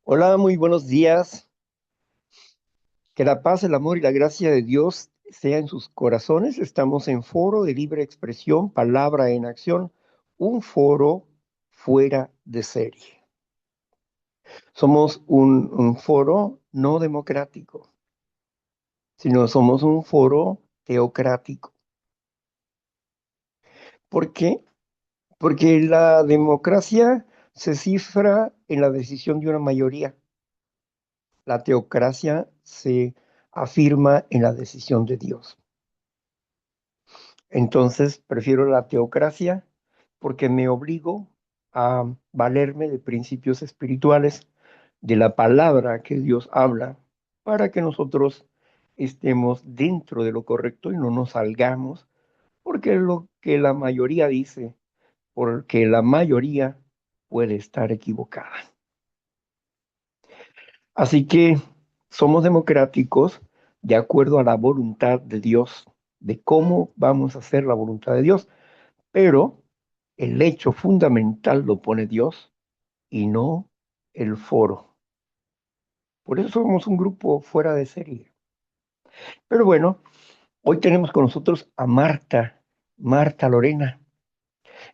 Hola, muy buenos días. Que la paz, el amor y la gracia de Dios sea en sus corazones. Estamos en Foro de Libre Expresión, Palabra en Acción, un foro fuera de serie. Somos un foro no democrático, sino somos un foro teocrático. ¿Por qué? Porque la democracia se cifra en la decisión de una mayoría. La teocracia se afirma en la decisión de Dios. Entonces, prefiero la teocracia porque me obligo a valerme de principios espirituales, de la palabra que Dios habla, para que nosotros estemos dentro de lo correcto y no nos salgamos, porque es lo que la mayoría dice, porque la mayoría puede estar equivocada. Así que somos democráticos de acuerdo a la voluntad de Dios, de cómo vamos a hacer la voluntad de Dios. Pero el hecho fundamental lo pone Dios y no el foro. Por eso somos un grupo fuera de serie. Pero bueno, hoy tenemos con nosotros a Marta Lorena,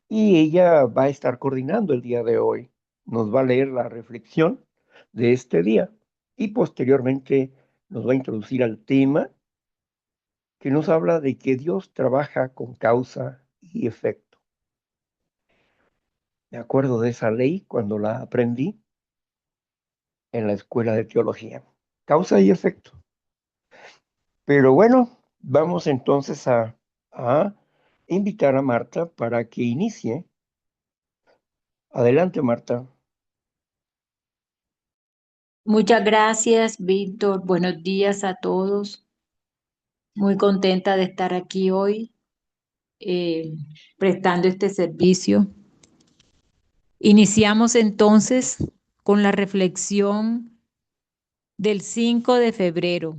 y ella va a estar coordinando el día de hoy. Nos va a leer la reflexión de este día y posteriormente nos va a introducir al tema que nos habla de que Dios trabaja con causa y efecto. Me acuerdo de esa ley cuando la aprendí en la escuela de teología. Causa y efecto. Pero bueno, vamos entonces a invitar a Marta para que inicie. Adelante, Marta. Muchas gracias, Víctor. Buenos días a todos. Muy contenta de estar aquí hoy eh, prestando este servicio. Iniciamos entonces con la reflexión del 5 de febrero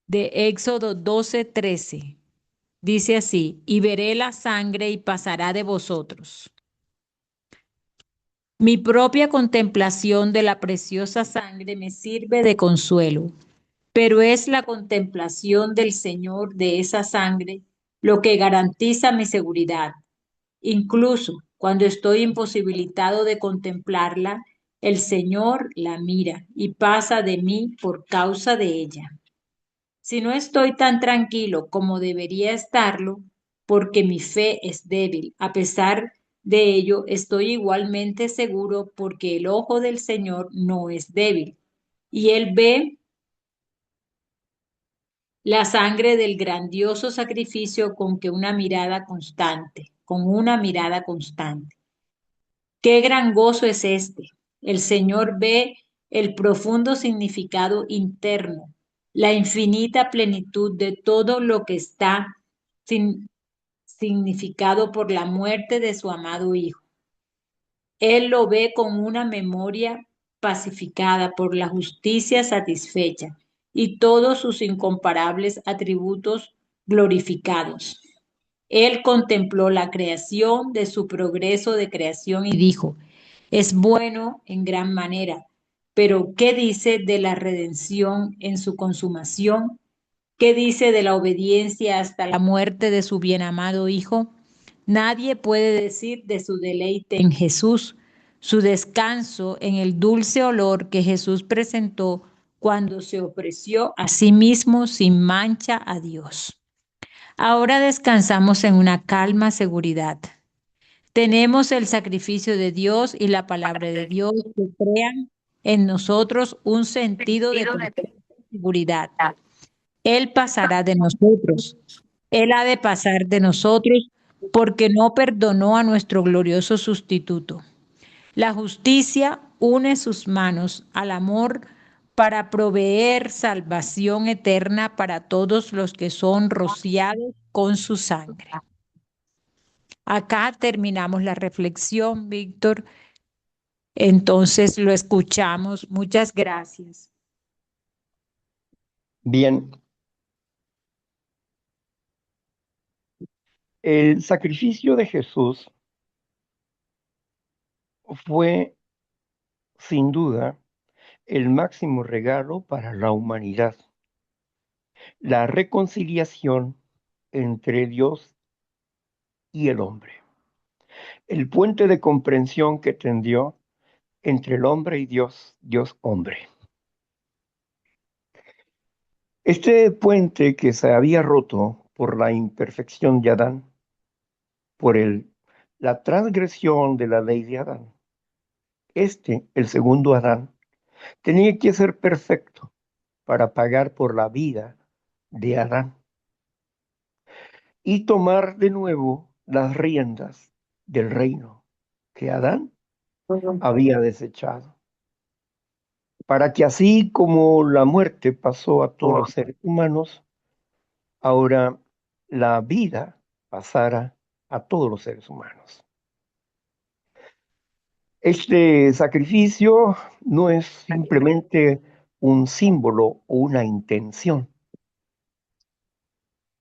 de Éxodo 12:13. Dice así: y veré la sangre y pasará de vosotros. Mi propia contemplación de la preciosa sangre me sirve de consuelo, pero es la contemplación del Señor de esa sangre lo que garantiza mi seguridad. Incluso cuando estoy imposibilitado de contemplarla, el Señor la mira y pasa de mí por causa de ella. Si no estoy tan tranquilo como debería estarlo, porque mi fe es débil, a pesar de ello, estoy igualmente seguro porque el ojo del Señor no es débil y Él ve la sangre del grandioso sacrificio con una mirada constante. Qué gran gozo es este. El Señor ve el profundo significado interno, la infinita plenitud de todo lo que está sin- significado por la muerte de su amado Hijo. Él lo ve con una memoria pacificada por la justicia satisfecha y todos sus incomparables atributos glorificados. Él contempló la creación de su progreso de creación y dijo, es bueno en gran manera, pero ¿qué dice de la redención en su consumación? ¿Qué dice de la obediencia hasta la muerte de su bienamado Hijo? Nadie puede decir de su deleite en Jesús, su descanso en el dulce olor que Jesús presentó cuando se ofreció a sí mismo sin mancha a Dios. Ahora descansamos en una calma seguridad. Tenemos el sacrificio de Dios y la palabra de Dios que crean en nosotros un sentido de completa seguridad. Él pasará de nosotros. Él ha de pasar de nosotros porque no perdonó a nuestro glorioso sustituto. La justicia une sus manos al amor para proveer salvación eterna para todos los que son rociados con su sangre. Acá terminamos la reflexión, Víctor. Entonces lo escuchamos. Muchas gracias. Bien, el sacrificio de Jesús fue sin duda, el máximo regalo para la humanidad, la reconciliación entre Dios y el hombre, el puente de comprensión que tendió entre el hombre y Dios, Dios hombre. Este puente que se había roto por la imperfección de Adán, por la transgresión de la ley de Adán, el segundo Adán, tenía que ser perfecto para pagar por la vida de Adán y tomar de nuevo las riendas del reino que Adán había desechado, para que así como la muerte pasó a todos los seres humanos, ahora la vida pasara a todos los seres humanos. Este sacrificio no es simplemente un símbolo o una intención,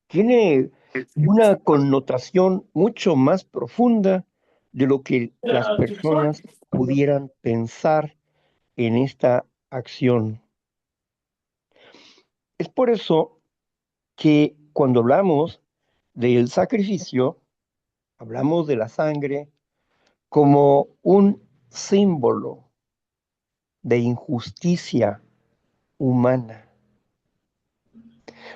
tiene una connotación mucho más profunda de lo que las personas pudieran pensar en esta acción. Es por eso que cuando hablamos del sacrificio, hablamos de la sangre como un símbolo de injusticia humana,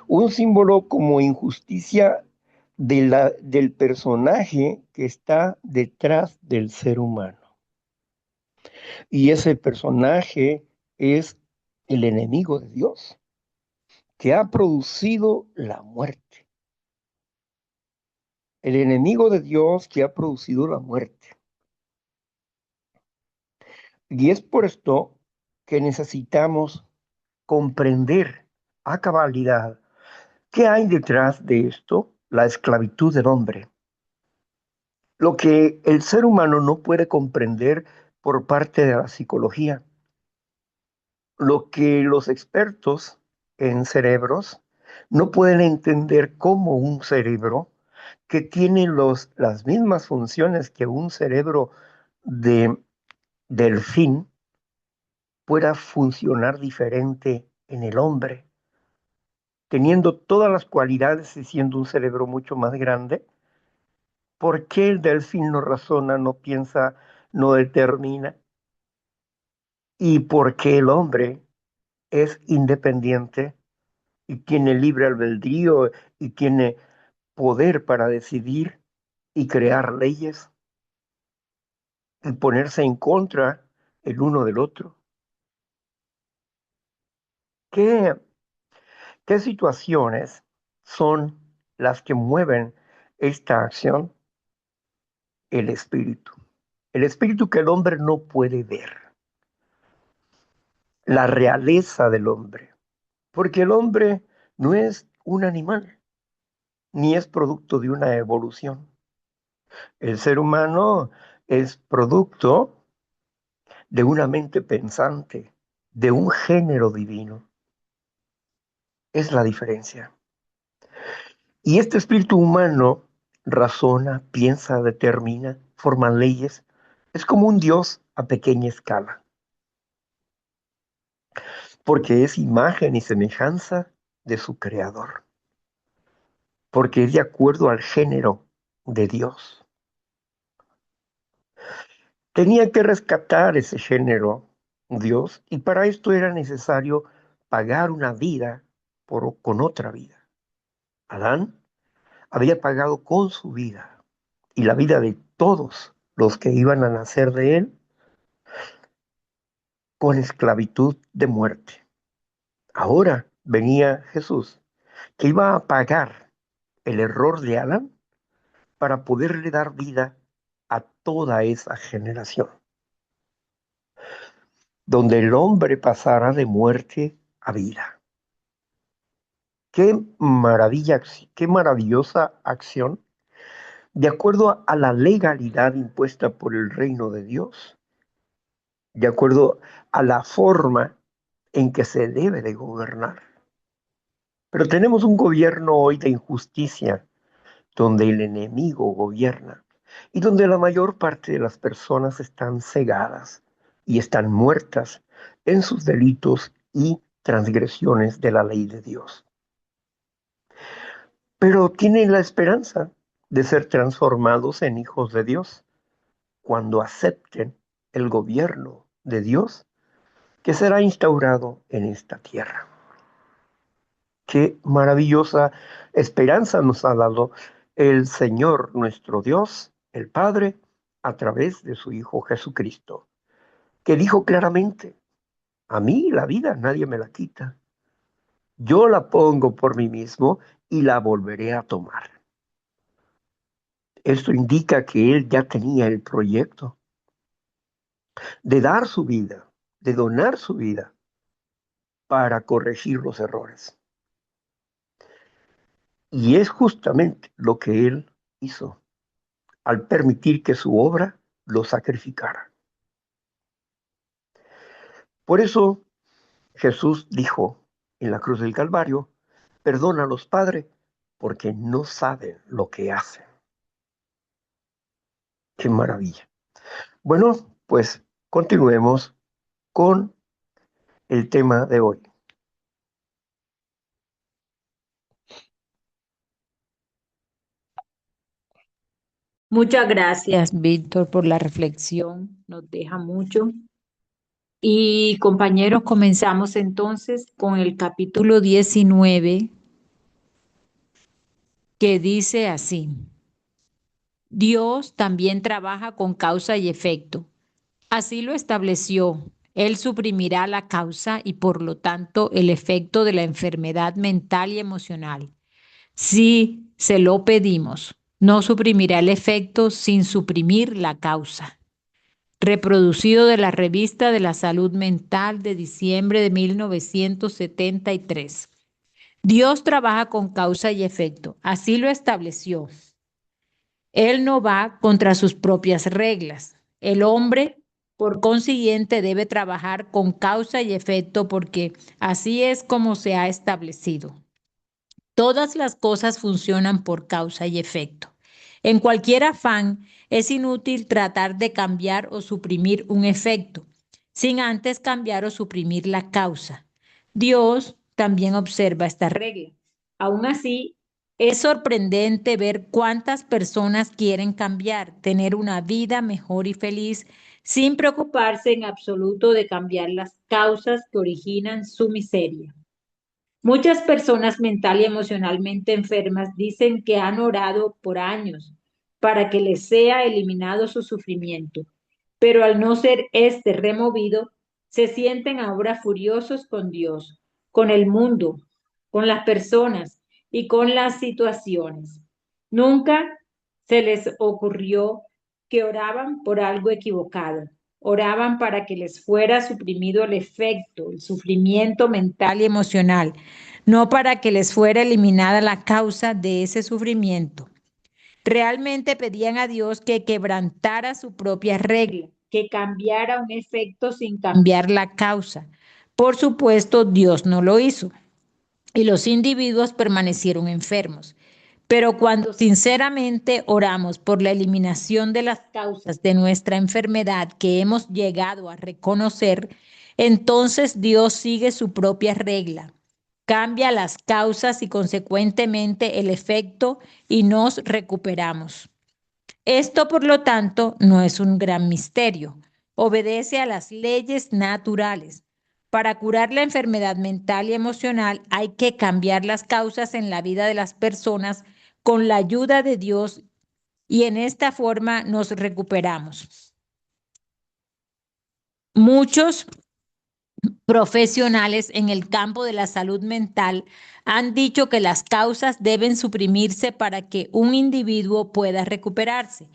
un símbolo como injusticia del personaje que está detrás del ser humano. Y ese personaje es el enemigo de Dios, que ha producido la muerte. El enemigo de Dios que ha producido la muerte. Y es por esto que necesitamos comprender a cabalidad qué hay detrás de esto, la esclavitud del hombre. Lo que el ser humano no puede comprender por parte de la psicología, lo que los expertos en cerebros no pueden entender cómo un cerebro que tiene las mismas funciones que un cerebro de delfín pueda funcionar diferente en el hombre, teniendo todas las cualidades y siendo un cerebro mucho más grande. ¿Por qué el delfín no razona, no piensa, no determina? ¿Y por qué el hombre es independiente y tiene libre albedrío y tiene poder para decidir y crear leyes y ponerse en contra el uno del otro? ¿Qué, qué situaciones son las que mueven esta acción? El espíritu. El espíritu que el hombre no puede ver. La realeza del hombre. Porque el hombre no es un animal, ni es producto de una evolución. El ser humano es producto de una mente pensante, de un género divino. Es la diferencia. Y este espíritu humano razona, piensa, determina, forma leyes. Es como un Dios a pequeña escala, porque es imagen y semejanza de su creador, porque es de acuerdo al género de Dios. Tenía que rescatar ese género Dios y para esto era necesario pagar una vida con otra vida. Adán había pagado con su vida y la vida de todos los que iban a nacer de él con esclavitud de muerte. Ahora venía Jesús, que iba a pagar el error de Adán para poderle dar vida a toda esa generación, donde el hombre pasara de muerte a vida. Qué maravilla, qué maravillosa acción, de acuerdo a la legalidad impuesta por el reino de Dios, de acuerdo a la forma en que se debe de gobernar. Pero tenemos un gobierno hoy de injusticia, donde el enemigo gobierna y donde la mayor parte de las personas están cegadas y están muertas en sus delitos y transgresiones de la ley de Dios. Pero tienen la esperanza de ser transformados en hijos de Dios cuando acepten el gobierno de Dios que será instaurado en esta tierra. Qué maravillosa esperanza nos ha dado el Señor nuestro Dios, el Padre, a través de su Hijo Jesucristo, que dijo claramente, a mí la vida nadie me la quita, yo la pongo por mí mismo y la volveré a tomar. Esto indica que Él ya tenía el proyecto de dar su vida, de donar su vida para corregir los errores. Y es justamente lo que Él hizo al permitir que su obra lo sacrificara. Por eso Jesús dijo en la cruz del Calvario, perdónalos, Padre, porque no saben lo que hacen. Qué maravilla. Bueno, pues continuemos con el tema de hoy. Muchas gracias, Víctor, por la reflexión. Nos deja mucho. Y compañeros, comenzamos entonces con el capítulo 19, que dice así: Dios también trabaja con causa y efecto. Así lo estableció. Él suprimirá la causa y por lo tanto el efecto de la enfermedad mental y emocional. Si se lo pedimos, no suprimirá el efecto sin suprimir la causa. Reproducido de la Revista de la Salud Mental de diciembre de 1973. Dios trabaja con causa y efecto. Así lo estableció. Él no va contra sus propias reglas. El hombre, por consiguiente, debe trabajar con causa y efecto porque así es como se ha establecido. Todas las cosas funcionan por causa y efecto. En cualquier afán es inútil tratar de cambiar o suprimir un efecto, sin antes cambiar o suprimir la causa. Dios también observa esta regla. Aún así, es sorprendente ver cuántas personas quieren cambiar, tener una vida mejor y feliz, sin preocuparse en absoluto de cambiar las causas que originan su miseria. Muchas personas mental y emocionalmente enfermas dicen que han orado por años para que les sea eliminado su sufrimiento, pero al no ser este removido, se sienten ahora furiosos con Dios, con el mundo, con las personas y con las situaciones. Nunca se les ocurrió que oraban por algo equivocado. Oraban para que les fuera suprimido el efecto, el sufrimiento mental y emocional, no para que les fuera eliminada la causa de ese sufrimiento. Realmente pedían a Dios que quebrantara su propia regla, que cambiara un efecto sin cambiar la causa. Por supuesto, Dios no lo hizo y los individuos permanecieron enfermos. Pero cuando sinceramente oramos por la eliminación de las causas de nuestra enfermedad que hemos llegado a reconocer, entonces Dios sigue su propia regla, cambia las causas y consecuentemente el efecto y nos recuperamos. Esto, por lo tanto, no es un gran misterio. Obedece a las leyes naturales. Para curar la enfermedad mental y emocional hay que cambiar las causas en la vida de las personas con la ayuda de Dios y en esta forma nos recuperamos. Muchos profesionales en el campo de la salud mental han dicho que las causas deben suprimirse para que un individuo pueda recuperarse,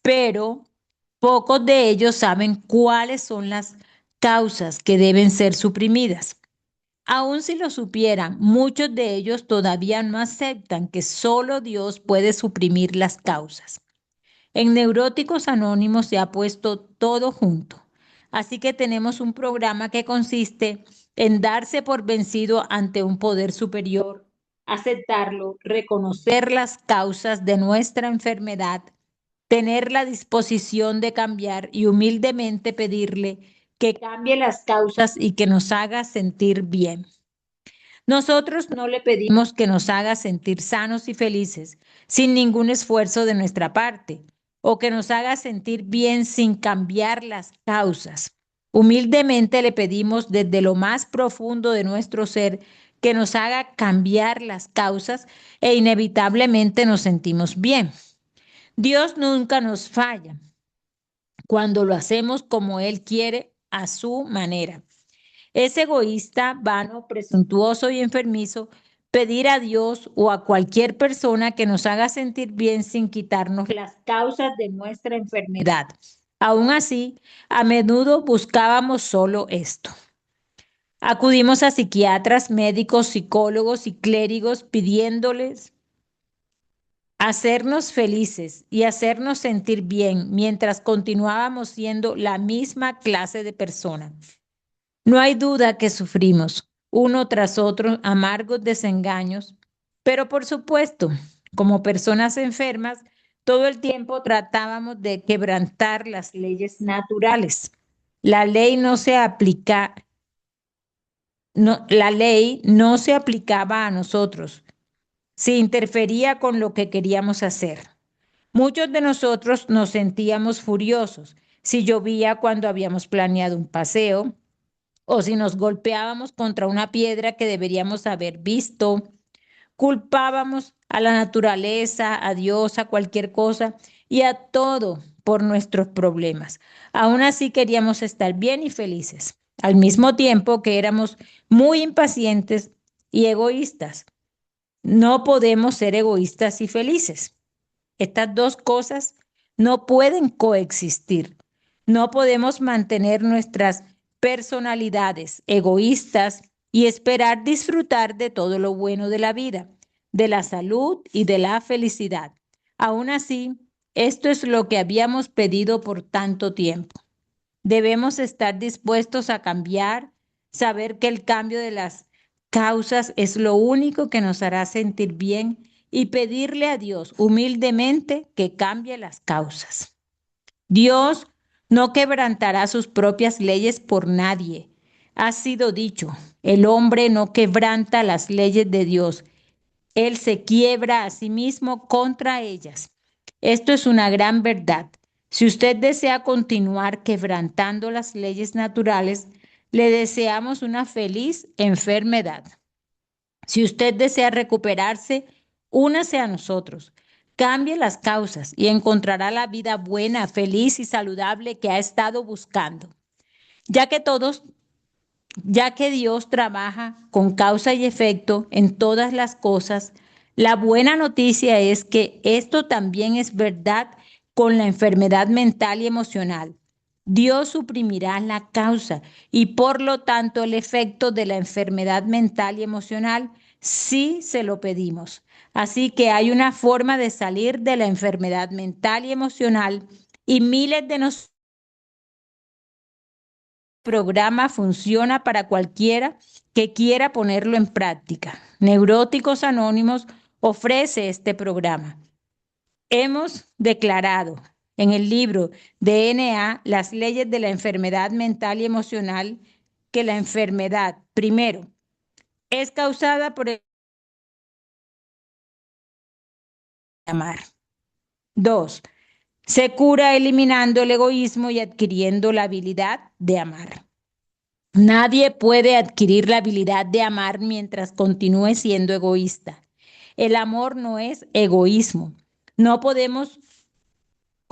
pero pocos de ellos saben cuáles son las causas que deben ser suprimidas. Aun si lo supieran, muchos de ellos todavía no aceptan que solo Dios puede suprimir las causas. En Neuróticos Anónimos se ha puesto todo junto. Así que tenemos un programa que consiste en darse por vencido ante un poder superior, aceptarlo, reconocer las causas de nuestra enfermedad, tener la disposición de cambiar y humildemente pedirle que cambie las causas y que nos haga sentir bien. Nosotros no le pedimos que nos haga sentir sanos y felices sin ningún esfuerzo de nuestra parte, o que nos haga sentir bien sin cambiar las causas. Humildemente le pedimos desde lo más profundo de nuestro ser que nos haga cambiar las causas e inevitablemente nos sentimos bien. Dios nunca nos falla cuando lo hacemos como Él quiere, a su manera. Es egoísta, vano, presuntuoso y enfermizo pedir a Dios o a cualquier persona que nos haga sentir bien sin quitarnos las causas de nuestra enfermedad. Aún así, a menudo buscábamos solo esto. Acudimos a psiquiatras, médicos, psicólogos y clérigos pidiéndoles hacernos felices y hacernos sentir bien mientras continuábamos siendo la misma clase de persona. No hay duda que sufrimos uno tras otro amargos desengaños, pero por supuesto, como personas enfermas, todo el tiempo tratábamos de quebrantar las leyes naturales. La ley no se aplica, la ley no se aplicaba a nosotros, se interfería con lo que queríamos hacer. Muchos de nosotros nos sentíamos furiosos si llovía cuando habíamos planeado un paseo, o si nos golpeábamos contra una piedra que deberíamos haber visto. Culpábamos a la naturaleza, a Dios, a cualquier cosa y a todo por nuestros problemas. Aún así queríamos estar bien y felices, al mismo tiempo que éramos muy impacientes y egoístas. No podemos ser egoístas y felices. Estas dos cosas no pueden coexistir. No podemos mantener nuestras personalidades egoístas y esperar disfrutar de todo lo bueno de la vida, de la salud y de la felicidad. Aún así, esto es lo que habíamos pedido por tanto tiempo. Debemos estar dispuestos a cambiar, saber que el cambio de las causas es lo único que nos hará sentir bien y pedirle a Dios humildemente que cambie las causas. Dios no quebrantará sus propias leyes por nadie. Ha sido dicho, el hombre no quebranta las leyes de Dios, él se quiebra a sí mismo contra ellas. Esto es una gran verdad. Si usted desea continuar quebrantando las leyes naturales, le deseamos una feliz enfermedad. Si usted desea recuperarse, únase a nosotros. Cambie las causas y encontrará la vida buena, feliz y saludable que ha estado buscando. Ya que todos ya que Dios trabaja con causa y efecto en todas las cosas, la buena noticia es que esto también es verdad con la enfermedad mental y emocional. Dios suprimirá la causa y por lo tanto el efecto de la enfermedad mental y emocional si se lo pedimos. Así que hay una forma de salir de la enfermedad mental y emocional y miles de nosotros programa funciona para cualquiera que quiera ponerlo en práctica. Neuróticos Anónimos ofrece este programa. Hemos declarado en el libro DNA, las leyes de la enfermedad mental y emocional, que la enfermedad, primero, es causada por el amar. Dos, se cura eliminando el egoísmo y adquiriendo la habilidad de amar. Nadie puede adquirir la habilidad de amar mientras continúe siendo egoísta. El amor no es egoísmo. No podemos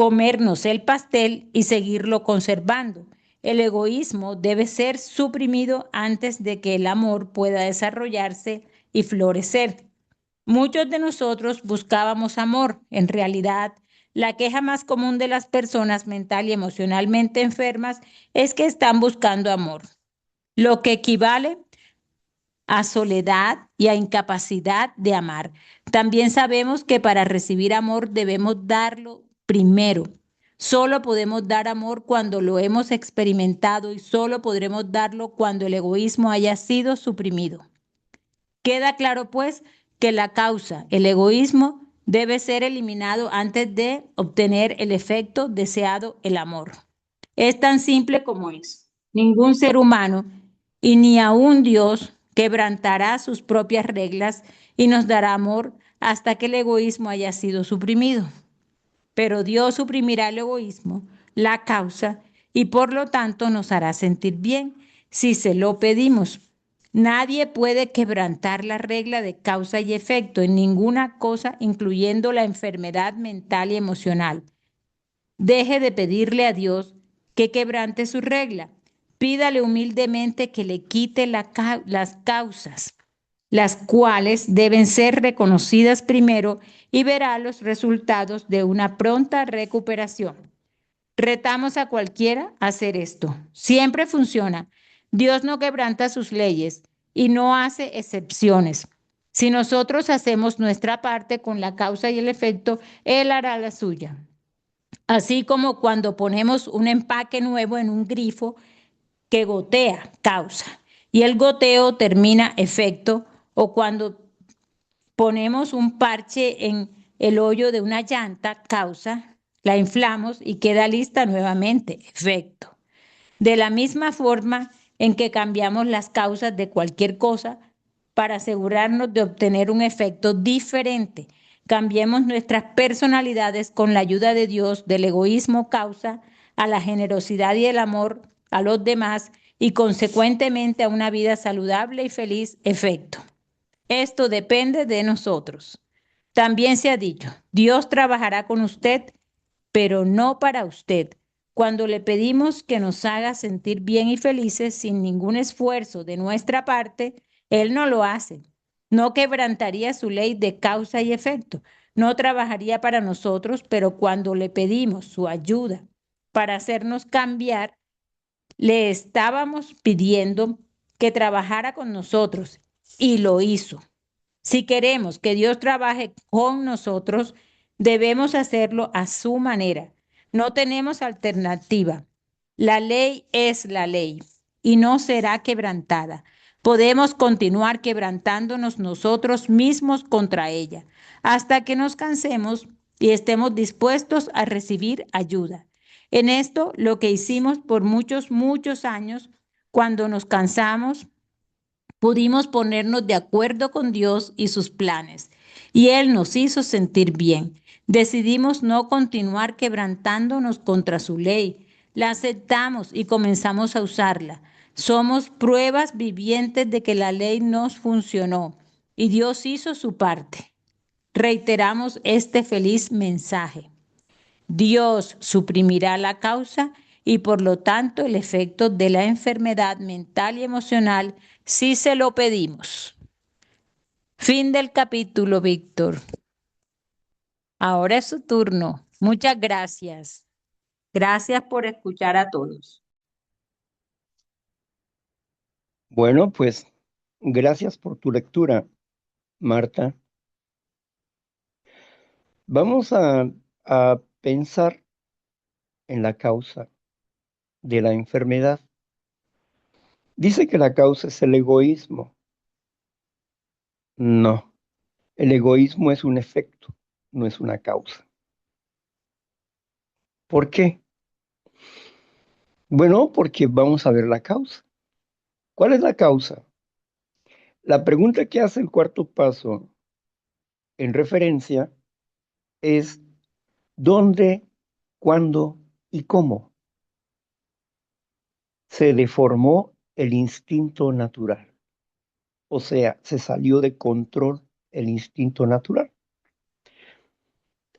comernos el pastel y seguirlo conservando. El egoísmo debe ser suprimido antes de que el amor pueda desarrollarse y florecer. Muchos de nosotros buscábamos amor. En realidad, la queja más común de las personas mental y emocionalmente enfermas es que están buscando amor, lo que equivale a soledad y a incapacidad de amar. También sabemos que para recibir amor debemos darlo primero. Solo podemos dar amor cuando lo hemos experimentado y solo podremos darlo cuando el egoísmo haya sido suprimido. Queda claro, pues, que la causa, el egoísmo, debe ser eliminado antes de obtener el efecto deseado, el amor. Es tan simple como es. Ningún ser humano y ni aun Dios quebrantará sus propias reglas y nos dará amor hasta que el egoísmo haya sido suprimido. Pero Dios suprimirá el egoísmo, la causa, y por lo tanto nos hará sentir bien si se lo pedimos. Nadie puede quebrantar la regla de causa y efecto en ninguna cosa, incluyendo la enfermedad mental y emocional. Deje de pedirle a Dios que quebrante su regla. Pídale humildemente que le quite las causas, las cuales deben ser reconocidas primero y verá los resultados de una pronta recuperación. Retamos a cualquiera a hacer esto. Siempre funciona. Dios no quebranta sus leyes y no hace excepciones. Si nosotros hacemos nuestra parte con la causa y el efecto, Él hará la suya. Así como cuando ponemos un empaque nuevo en un grifo que gotea, causa, y el goteo termina efecto, o cuando ponemos un parche en el hoyo de una llanta, causa, la inflamos y queda lista nuevamente, efecto. De la misma forma en que cambiamos las causas de cualquier cosa para asegurarnos de obtener un efecto diferente, cambiemos nuestras personalidades con la ayuda de Dios del egoísmo causa a la generosidad y el amor a los demás y consecuentemente a una vida saludable y feliz efecto. Esto depende de nosotros. También se ha dicho, Dios trabajará con usted, pero no para usted. Cuando le pedimos que nos haga sentir bien y felices sin ningún esfuerzo de nuestra parte, Él no lo hace. No quebrantaría su ley de causa y efecto. No trabajaría para nosotros, pero cuando le pedimos su ayuda para hacernos cambiar, le estábamos pidiendo que trabajara con nosotros y lo hizo. Si queremos que Dios trabaje con nosotros, debemos hacerlo a su manera. No tenemos alternativa. La ley es la ley y no será quebrantada. Podemos continuar quebrantándonos nosotros mismos contra ella hasta que nos cansemos y estemos dispuestos a recibir ayuda. En esto, lo que hicimos por muchos, muchos años, cuando nos cansamos, pudimos ponernos de acuerdo con Dios y sus planes, y Él nos hizo sentir bien. Decidimos no continuar quebrantándonos contra su ley. La aceptamos y comenzamos a usarla. Somos pruebas vivientes de que la ley nos funcionó y Dios hizo su parte. Reiteramos este feliz mensaje. Dios suprimirá la causa y por lo tanto el efecto de la enfermedad mental y emocional si se lo pedimos. Fin del capítulo, Víctor. Ahora es su turno. Muchas gracias. Gracias por escuchar a todos. Bueno, pues gracias por tu lectura, Marta. Vamos a pensar en la causa de la enfermedad. Dice que la causa es el egoísmo. No, el egoísmo es un efecto, no es una causa. ¿Por qué? Bueno, porque vamos a ver la causa. ¿Cuál es la causa? La pregunta que hace el cuarto paso en referencia es ¿dónde, cuándo y cómo se deformó el instinto natural? O sea, se salió de control el instinto natural.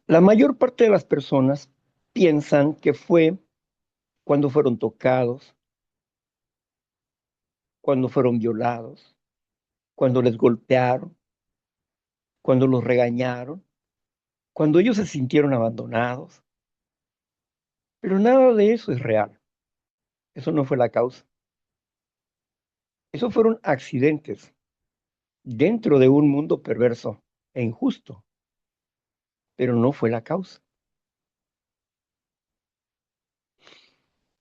La mayor parte de las personas piensan que fue cuando fueron tocados, cuando fueron violados, cuando les golpearon, cuando los regañaron, cuando ellos se sintieron abandonados. Pero nada de eso es real. Eso no fue la causa. Eso fueron accidentes dentro de un mundo perverso e injusto, pero no fue la causa.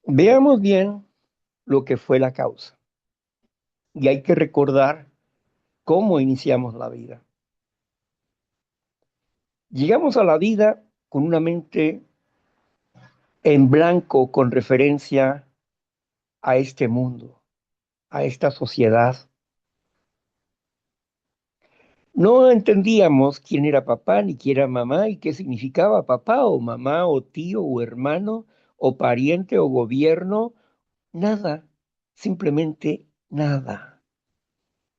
Veamos bien lo que fue la causa. Y hay que recordar cómo iniciamos la vida. Llegamos a la vida con una mente en blanco con referencia a este mundo, a esta sociedad. No entendíamos quién era papá ni quién era mamá y qué significaba papá o mamá o tío o hermano o pariente o gobierno, nada, simplemente nada.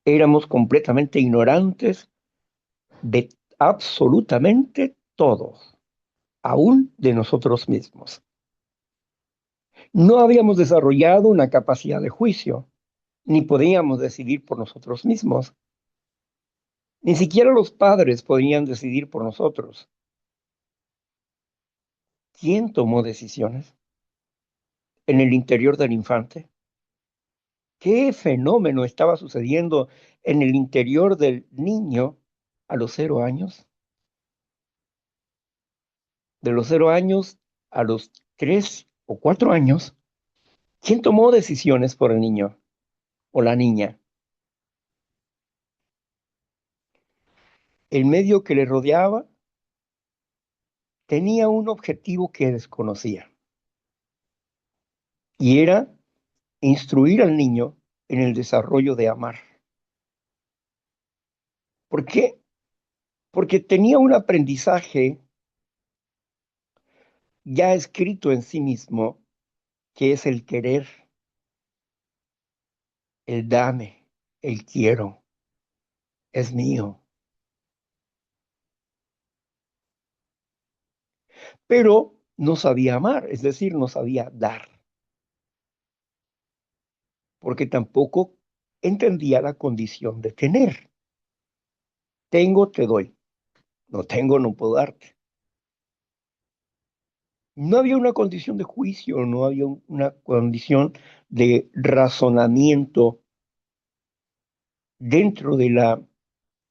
Éramos completamente ignorantes de absolutamente todo, aún de nosotros mismos. No habíamos desarrollado una capacidad de juicio, ni podíamos decidir por nosotros mismos. Ni siquiera los padres podían decidir por nosotros. ¿Quién tomó decisiones en el interior del infante? ¿Qué fenómeno estaba sucediendo en el interior del niño a los 0 años? De los 0 años a los 3 o 4 años, ¿quién tomó decisiones por el niño o la niña? El medio que le rodeaba tenía un objetivo que desconocía y era instruir al niño en el desarrollo de amar. ¿Por qué? Porque tenía un aprendizaje ya escrito en sí mismo, que es el querer, el dame, el quiero, es mío. Pero no sabía amar, es decir, no sabía dar, porque tampoco entendía la condición de tener. Tengo, te doy. No tengo, no puedo darte. No había una condición de juicio, no había una condición de razonamiento dentro de la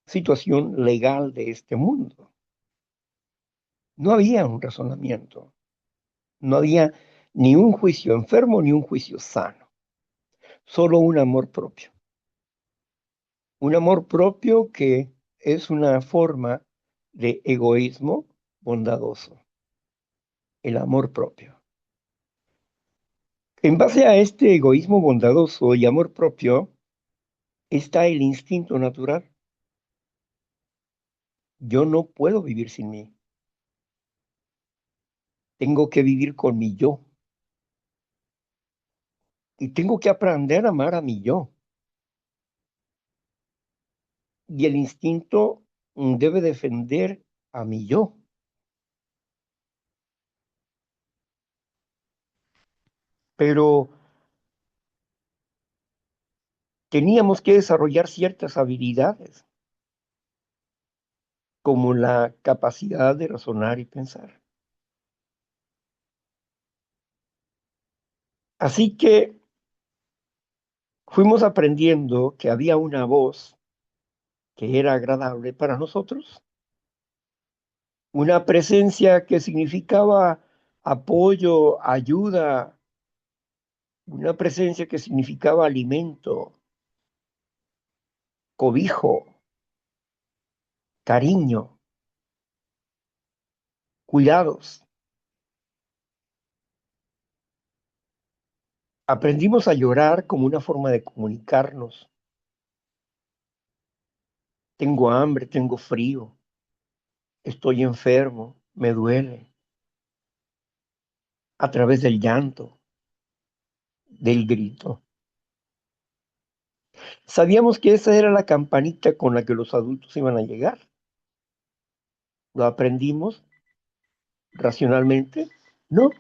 situación legal de este mundo. No había un razonamiento, no había ni un juicio enfermo ni un juicio sano, solo un amor propio. Un amor propio que es una forma de egoísmo bondadoso, el amor propio. En base a este egoísmo bondadoso y amor propio está el instinto natural. Yo no puedo vivir sin mí. Tengo que vivir con mi yo. Y tengo que aprender a amar a mi yo. Y el instinto debe defender a mi yo. Pero teníamos que desarrollar ciertas habilidades, como la capacidad de razonar y pensar. Así que fuimos aprendiendo que había una voz que era agradable para nosotros, una presencia que significaba apoyo, ayuda, una presencia que significaba alimento, cobijo, cariño, cuidados. Aprendimos a llorar como una forma de comunicarnos. Tengo hambre, tengo frío, estoy enfermo, me duele, a través del llanto, del grito. Sabíamos que esa era la campanita con la que los adultos iban a llegar. ¿Lo aprendimos racionalmente? No,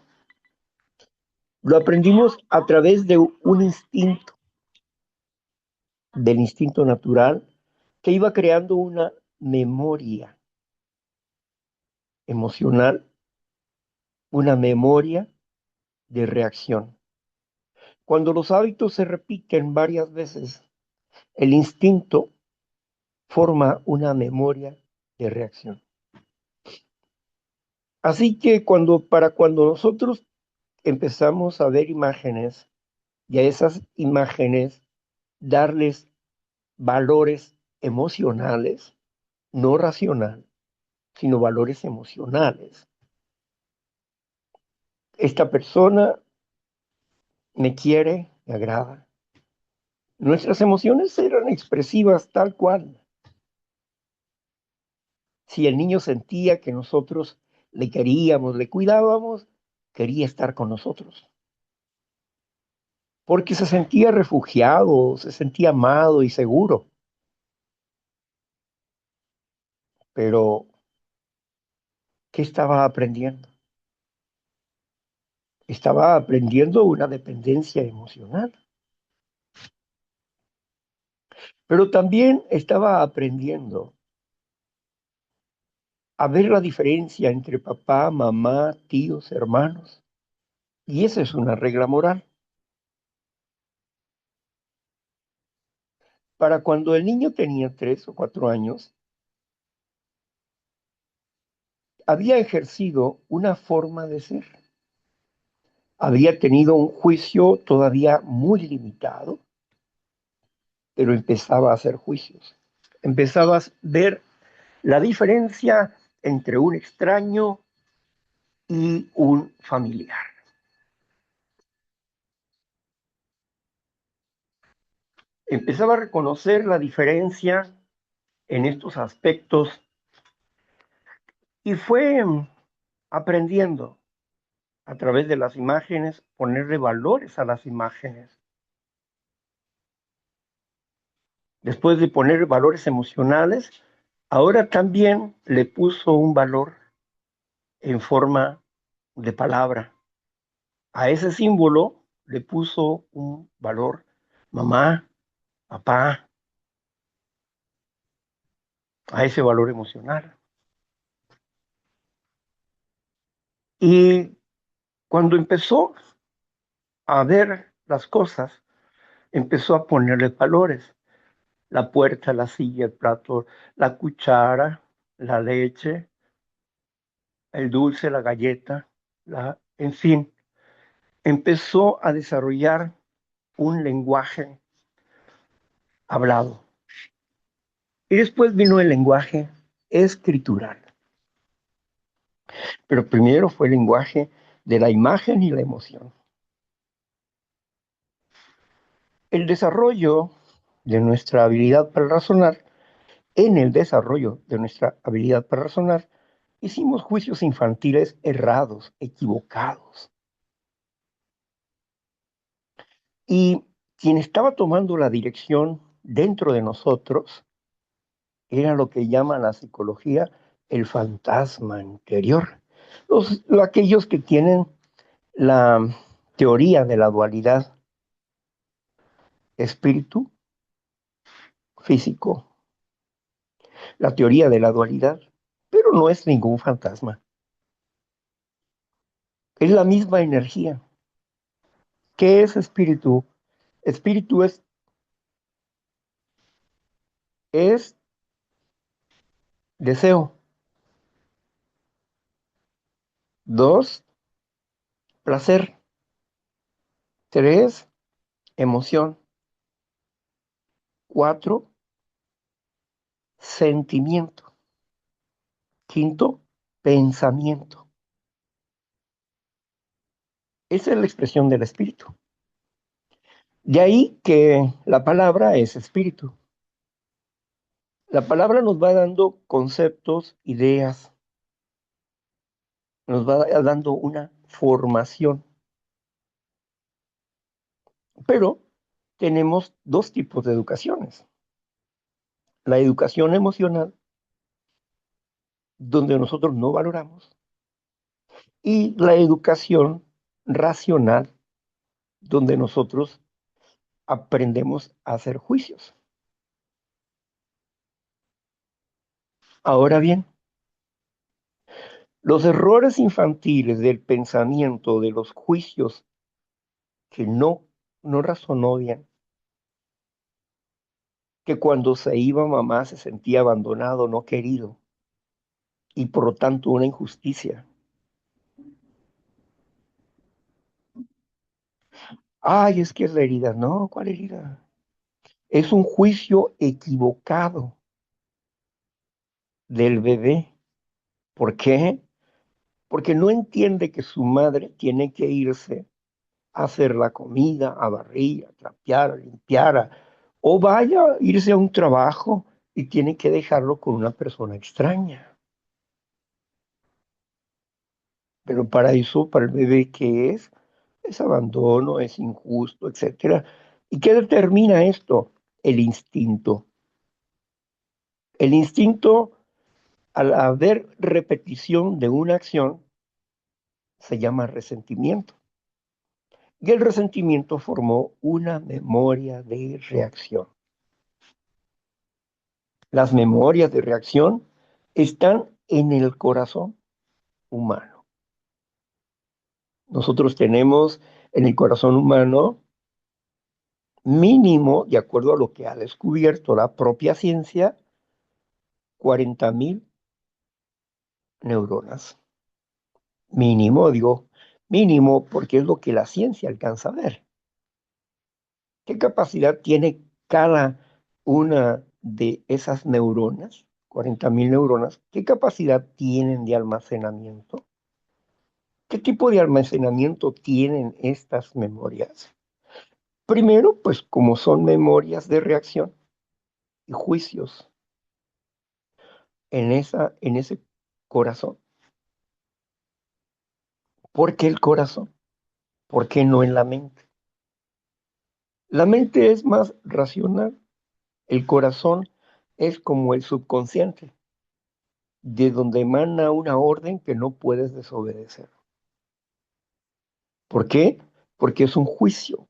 lo aprendimos a través de un instinto, del instinto natural, que iba creando una memoria emocional, una memoria de reacción. Cuando los hábitos se repiten varias veces, el instinto forma una memoria de reacción. Así que cuando nosotros empezamos a ver imágenes y a esas imágenes darles valores emocionales, no racional, sino valores emocionales. Esta persona me quiere, me agrada. Nuestras emociones eran expresivas tal cual. Si el niño sentía que nosotros le queríamos, le cuidábamos, quería estar con nosotros, porque se sentía refugiado, se sentía amado y seguro. Pero, ¿qué estaba aprendiendo? Estaba aprendiendo una dependencia emocional, pero también estaba aprendiendo a ver la diferencia entre papá, mamá, tíos, hermanos. Y esa es una regla moral. Para cuando el niño tenía 3 o 4 años, había ejercido una forma de ser. Había tenido un juicio todavía muy limitado, pero empezaba a hacer juicios. Empezaba a ver la diferencia entre un extraño y un familiar. Empezaba a reconocer la diferencia en estos aspectos y fue aprendiendo a través de las imágenes, ponerle valores a las imágenes. Después de poner valores emocionales, ahora también le puso un valor en forma de palabra. A ese símbolo le puso un valor mamá, papá, a ese valor emocional. Y cuando empezó a ver las cosas, empezó a ponerle valores. La puerta, la silla, el plato, la cuchara, la leche, el dulce, la galleta, en fin, empezó a desarrollar un lenguaje hablado. Y después vino el lenguaje escritural. Pero primero fue el lenguaje de la imagen y la emoción. El desarrollo de nuestra habilidad para razonar, en el desarrollo de nuestra habilidad para razonar, hicimos juicios infantiles errados, equivocados. Y quien estaba tomando la dirección dentro de nosotros era lo que llama la psicología el fantasma interior. Aquellos que tienen la teoría de la dualidad espíritu físico, la teoría de la dualidad, pero no es ningún fantasma. Es la misma energía. ¿Qué es espíritu? Espíritu es deseo. 2, placer. 3, emoción. 4, sentimiento. 5, pensamiento. Esa es la expresión del espíritu. De ahí que la palabra es espíritu. La palabra nos va dando conceptos, ideas, nos va dando una formación. Pero tenemos dos tipos de educaciones. La educación emocional, donde nosotros no valoramos, y la educación racional, donde nosotros aprendemos a hacer juicios. Ahora bien, los errores infantiles del pensamiento, de los juicios que no razonó bien, que cuando se iba mamá se sentía abandonado, no querido, y por lo tanto una injusticia. Ay, es que es la herida. No, ¿cuál herida? Es un juicio equivocado del bebé. ¿Por qué? Porque no entiende que su madre tiene que irse a hacer la comida, a barrir, a trapear, a limpiar, o vaya a irse a un trabajo y tiene que dejarlo con una persona extraña. Pero para eso, para el bebé, ¿qué es? Es abandono, es injusto, etcétera. ¿Y qué determina esto? El instinto. El instinto, al haber repetición de una acción, se llama resentimiento. Y el resentimiento formó una memoria de reacción. Las memorias de reacción están en el corazón humano. Nosotros tenemos en el corazón humano mínimo, de acuerdo a lo que ha descubierto la propia ciencia, 40.000 neuronas. Mínimo, digo, mínimo porque es lo que la ciencia alcanza a ver. ¿Qué capacidad tiene cada una de esas neuronas? 40.000 neuronas. ¿Qué capacidad tienen de almacenamiento? ¿Qué tipo de almacenamiento tienen estas memorias? Primero, pues como son memorias de reacción y juicios en ese corazón. ¿Por qué el corazón? ¿Por qué no en la mente? La mente es más racional. El corazón es como el subconsciente, de donde emana una orden que no puedes desobedecer. ¿Por qué? Porque es un juicio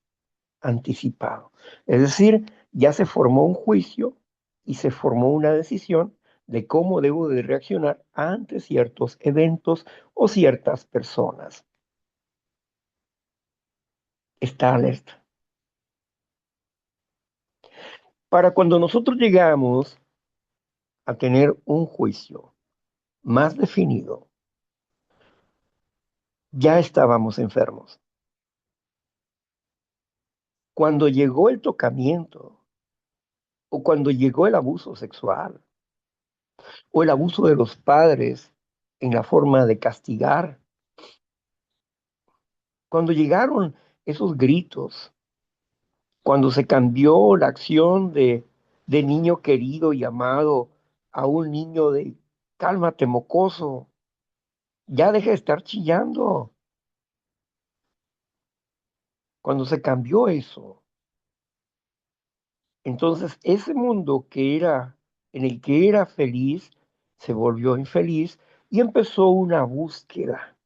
anticipado. Es decir, ya se formó un juicio y se formó una decisión de cómo debo de reaccionar ante ciertos eventos o ciertas personas. Está alerta. Para cuando nosotros llegamos a tener un juicio más definido, ya estábamos enfermos. Cuando llegó el tocamiento o cuando llegó el abuso sexual o el abuso de los padres en la forma de castigar, cuando llegaron esos gritos, cuando se cambió la acción de niño querido y amado a un niño de cálmate, mocoso, ya deja de estar chillando. Cuando se cambió eso, entonces ese mundo que era, en el que era feliz, se volvió infeliz y empezó una búsqueda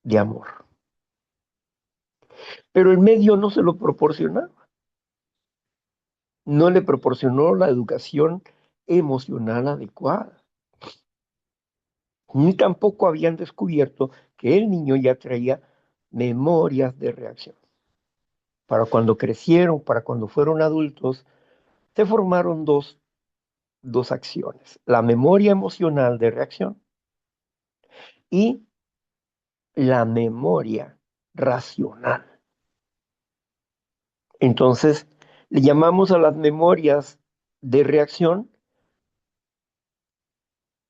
de amor. Pero el medio no se lo proporcionaba, no le proporcionó la educación emocional adecuada, ni tampoco habían descubierto que el niño ya traía memorias de reacción. Para cuando crecieron, para cuando fueron adultos, se formaron dos acciones, la memoria emocional de reacción y la memoria racional. Entonces, le llamamos a las memorias de reacción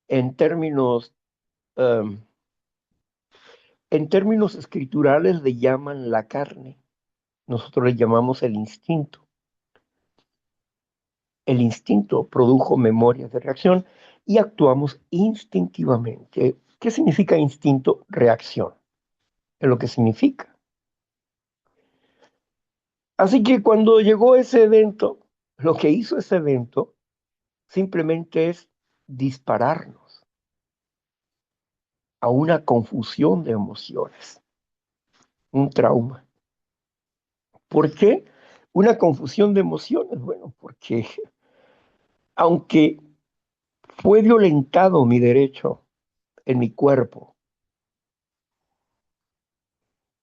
en términos, um, en términos escriturales le llaman la carne. Nosotros le llamamos el instinto. El instinto produjo memorias de reacción y actuamos instintivamente. ¿Qué significa instinto? Reacción. Es lo que significa. Así que cuando llegó ese evento, lo que hizo ese evento simplemente es dispararnos a una confusión de emociones, un trauma. ¿Por qué? Una confusión de emociones. Bueno, porque aunque fue violentado mi derecho en mi cuerpo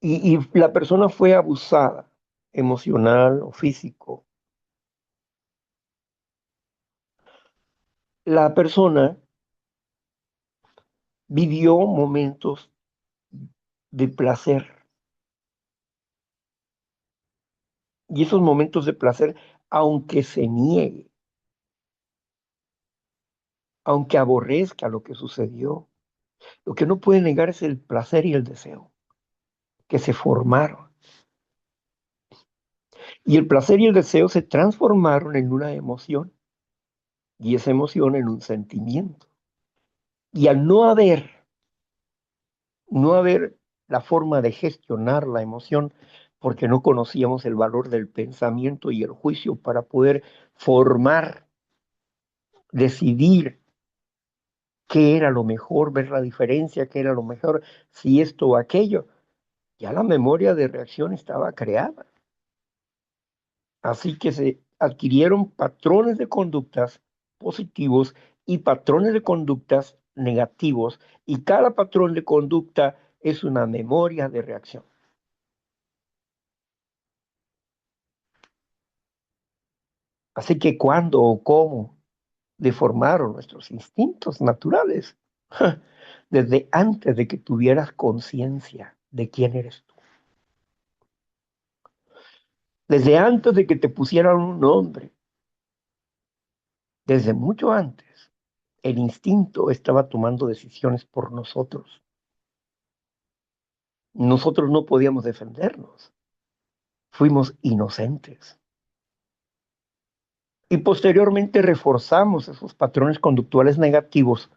y la persona fue abusada emocional o físico, la persona vivió momentos de placer y esos momentos de placer, aunque se niegue, aunque aborrezca lo que sucedió, lo que no puede negar es el placer y el deseo que se formaron. Y el placer y el deseo se transformaron en una emoción y esa emoción en un sentimiento. Y al no haber la forma de gestionar la emoción, porque no conocíamos el valor del pensamiento y el juicio para poder formar, decidir qué era lo mejor, ver la diferencia, qué era lo mejor, si esto o aquello. Ya la memoria de reacción estaba creada. Así que se adquirieron patrones de conductas positivos y patrones de conductas negativos, y cada patrón de conducta es una memoria de reacción. Así que cuándo o cómo deformaron nuestros instintos naturales, desde antes de que tuvieras conciencia de quién eres tú, desde antes de que te pusieran un nombre, desde mucho antes, el instinto estaba tomando decisiones por nosotros. Nosotros no podíamos defendernos, fuimos inocentes. Y posteriormente reforzamos esos patrones conductuales negativos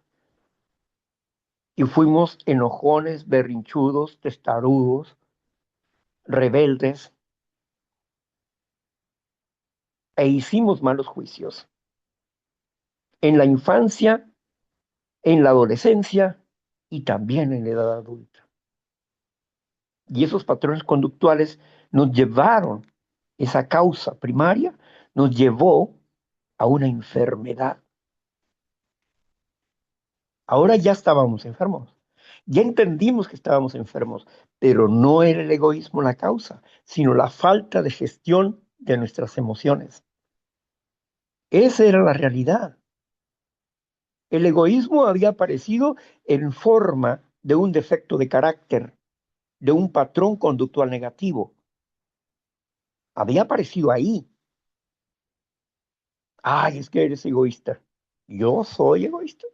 y fuimos enojones, berrinchudos, testarudos, rebeldes, e hicimos malos juicios en la infancia, en la adolescencia y también en la edad adulta. Y esos patrones conductuales nos llevaron, esa causa primaria nos llevó a una enfermedad. Ahora ya estábamos enfermos. Ya entendimos que estábamos enfermos, pero no era el egoísmo la causa, sino la falta de gestión de nuestras emociones. Esa era la realidad. El egoísmo había aparecido en forma de un defecto de carácter, de un patrón conductual negativo. Había aparecido ahí. Ay, es que eres egoísta. Yo soy egoísta.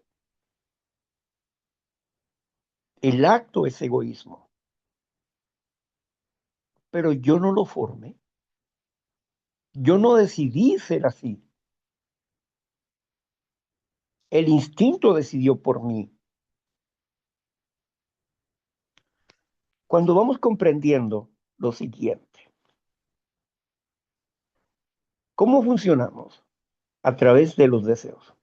El acto es egoísmo, pero yo no lo formé. Yo no decidí ser así. El instinto decidió por mí. Cuando vamos comprendiendo lo siguiente, ¿cómo funcionamos? A través de los deseos.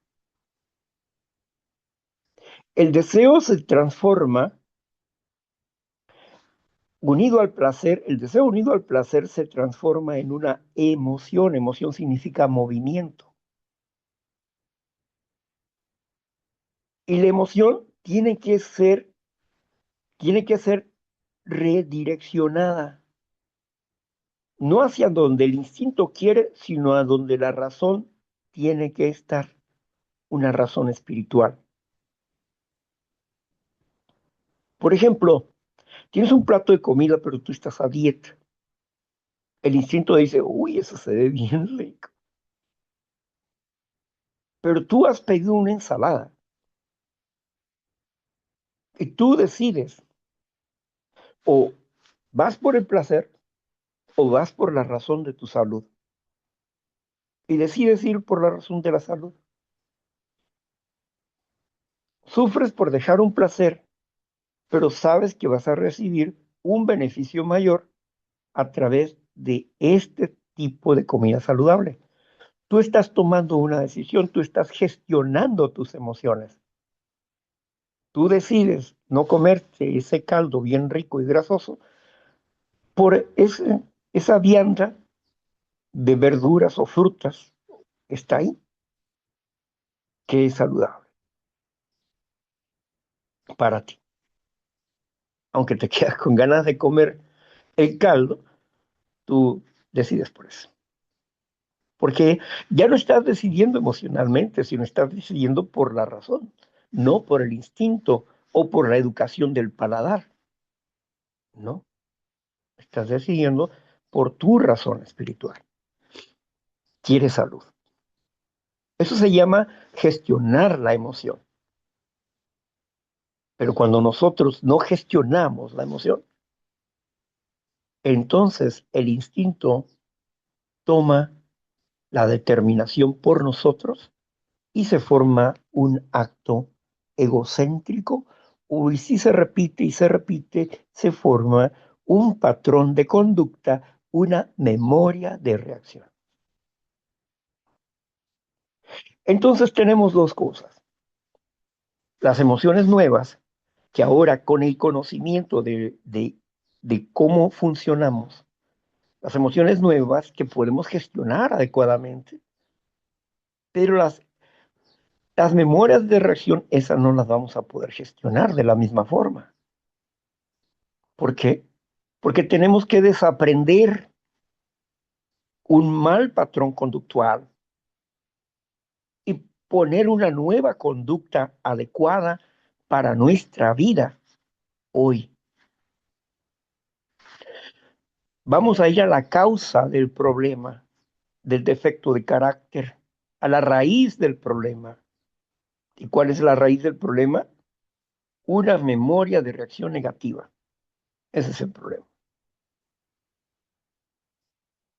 El deseo se transforma unido al placer, el deseo unido al placer se transforma en una emoción. Emoción significa movimiento. Y la emoción tiene que ser redireccionada, no hacia donde el instinto quiere, sino a donde la razón tiene que estar, una razón espiritual. Por ejemplo, tienes un plato de comida, pero tú estás a dieta. El instinto dice, uy, eso se ve bien rico. Pero tú has pedido una ensalada y tú decides, o vas por el placer o vas por la razón de tu salud. Y decides ir por la razón de la salud. Sufres por dejar un placer, pero sabes que vas a recibir un beneficio mayor a través de este tipo de comida saludable. Tú estás tomando una decisión, tú estás gestionando tus emociones. Tú decides no comerte ese caldo bien rico y grasoso por esa vianda de verduras o frutas que está ahí, que es saludable para ti. Aunque te quedas con ganas de comer el caldo, tú decides por eso. Porque ya no estás decidiendo emocionalmente, sino estás decidiendo por la razón, no por el instinto o por la educación del paladar. No, estás decidiendo por tu razón espiritual. Quieres salud. Eso se llama gestionar la emoción. Pero cuando nosotros no gestionamos la emoción, entonces el instinto toma la determinación por nosotros y se forma un acto egocéntrico, y si se repite y se repite, se forma un patrón de conducta, una memoria de reacción. Entonces tenemos dos cosas. Las emociones nuevas, que ahora con el conocimiento de cómo funcionamos, las emociones nuevas que podemos gestionar adecuadamente, pero las memorias de reacción, esas no las vamos a poder gestionar de la misma forma. ¿Por qué? Porque tenemos que desaprender un mal patrón conductual y poner una nueva conducta adecuada para nuestra vida hoy. Vamos a ir a la causa del problema, del defecto de carácter, a la raíz del problema. ¿Y cuál es la raíz del problema? Una memoria de reacción negativa. Ese es el problema.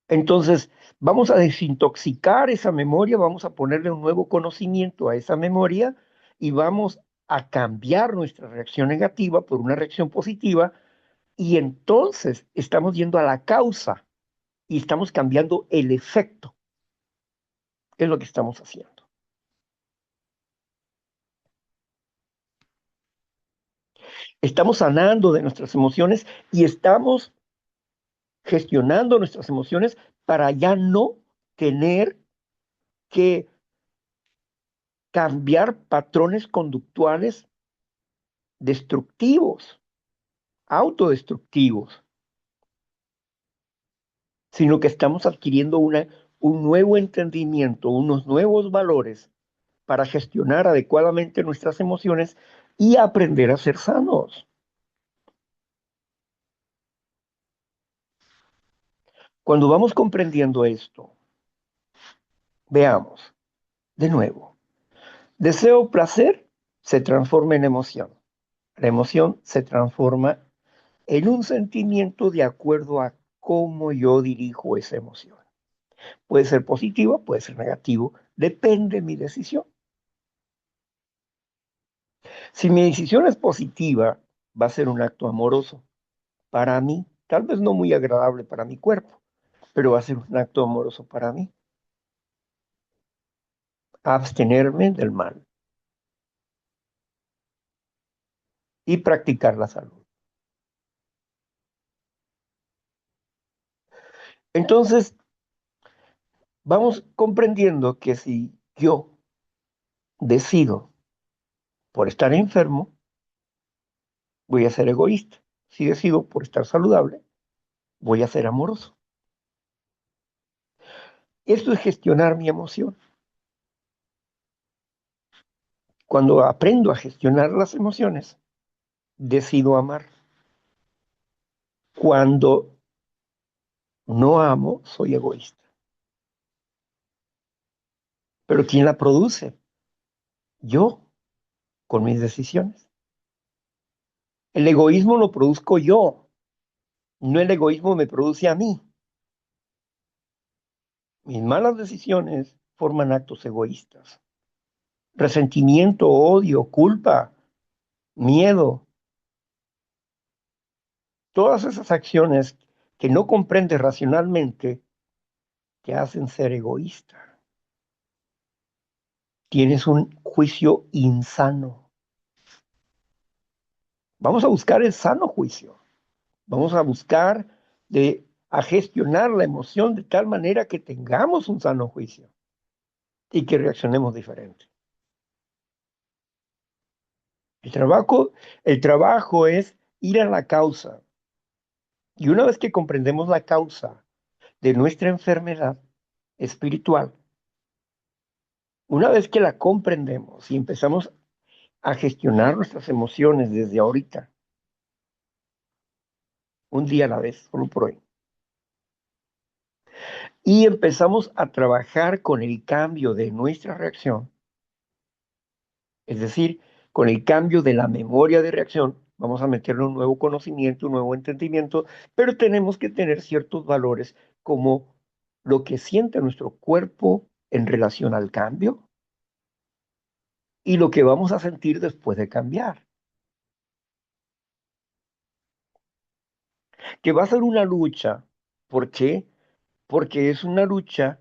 Entonces, vamos a desintoxicar esa memoria, vamos a ponerle un nuevo conocimiento a esa memoria y vamos a cambiar nuestra reacción negativa por una reacción positiva y entonces estamos yendo a la causa y estamos cambiando el efecto. Es lo que estamos haciendo. Estamos sanando de nuestras emociones y estamos gestionando nuestras emociones para ya no tener que cambiar patrones conductuales destructivos, autodestructivos, sino que estamos adquiriendo un nuevo entendimiento, unos nuevos valores para gestionar adecuadamente nuestras emociones y aprender a ser sanos. Cuando vamos comprendiendo esto, veamos, de nuevo, deseo placer se transforma en emoción. La emoción se transforma en un sentimiento de acuerdo a cómo yo dirijo esa emoción. Puede ser positivo, puede ser negativo, depende de mi decisión. Si mi decisión es positiva, va a ser un acto amoroso para mí, tal vez no muy agradable para mi cuerpo, pero va a ser un acto amoroso para mí. Abstenerme del mal y practicar la salud. Entonces, vamos comprendiendo que si yo decido por estar enfermo, voy a ser egoísta. Si decido por estar saludable, voy a ser amoroso. Esto es gestionar mi emoción. Cuando aprendo a gestionar las emociones, decido amar. Cuando no amo, soy egoísta. Pero ¿quién la produce? Yo, con mis decisiones. El egoísmo lo produzco yo, no el egoísmo me produce a mí. Mis malas decisiones forman actos egoístas. Resentimiento, odio, culpa, miedo, todas esas acciones que no comprendes racionalmente te hacen ser egoísta. Tienes un juicio insano. Vamos a buscar el sano juicio. Vamos a buscar a gestionar la emoción de tal manera que tengamos un sano juicio y que reaccionemos diferente. El trabajo es ir a la causa. Y una vez que comprendemos la causa de nuestra enfermedad espiritual, una vez que la comprendemos y empezamos a gestionar nuestras emociones desde ahorita, un día a la vez, solo por hoy, y empezamos a trabajar con el cambio de nuestra reacción, es decir, con el cambio de la memoria de reacción, vamos a meterle un nuevo conocimiento, un nuevo entendimiento, pero tenemos que tener ciertos valores como lo que siente nuestro cuerpo en relación al cambio y lo que vamos a sentir después de cambiar. Que va a ser una lucha. ¿Por qué? Porque es una lucha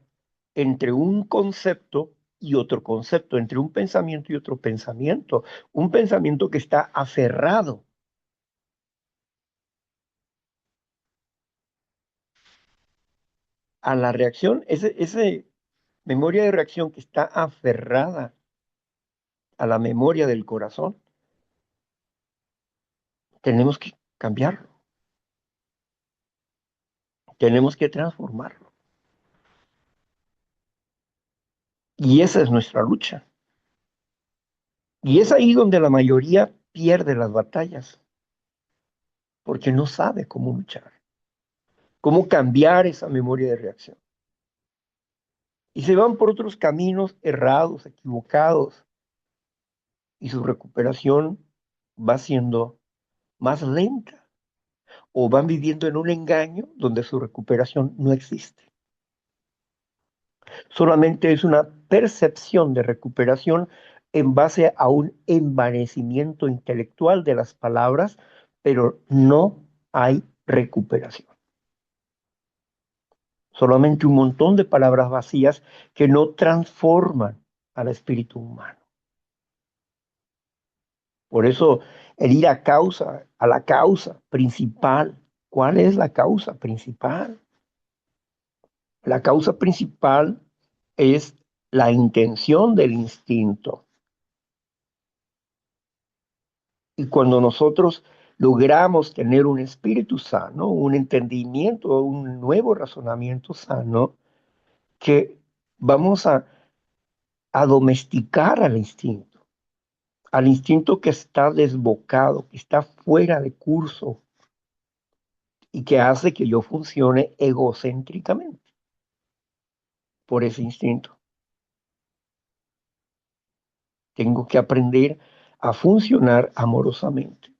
entre un concepto y otro concepto, entre un pensamiento y otro pensamiento. Un pensamiento que está aferrado a la reacción, ese memoria de reacción que está aferrada a la memoria del corazón, tenemos que cambiarlo, tenemos que transformarlo. Y esa es nuestra lucha. Y es ahí donde la mayoría pierde las batallas, porque no sabe cómo luchar, cómo cambiar esa memoria de reacción. Y se van por otros caminos errados, equivocados, y su recuperación va siendo más lenta o van viviendo en un engaño donde su recuperación no existe. Solamente es una percepción de recuperación en base a un envanecimiento intelectual de las palabras, pero no hay recuperación. Solamente un montón de palabras vacías que no transforman al espíritu humano. Por eso el ir a la causa principal. ¿Cuál es la causa principal? La causa principal es la intención del instinto. Y cuando nosotros logramos tener un espíritu sano, un entendimiento, un nuevo razonamiento sano, que vamos a domesticar al instinto que está desbocado, que está fuera de curso y que hace que yo funcione egocéntricamente por ese instinto. Tengo que aprender a funcionar amorosamente,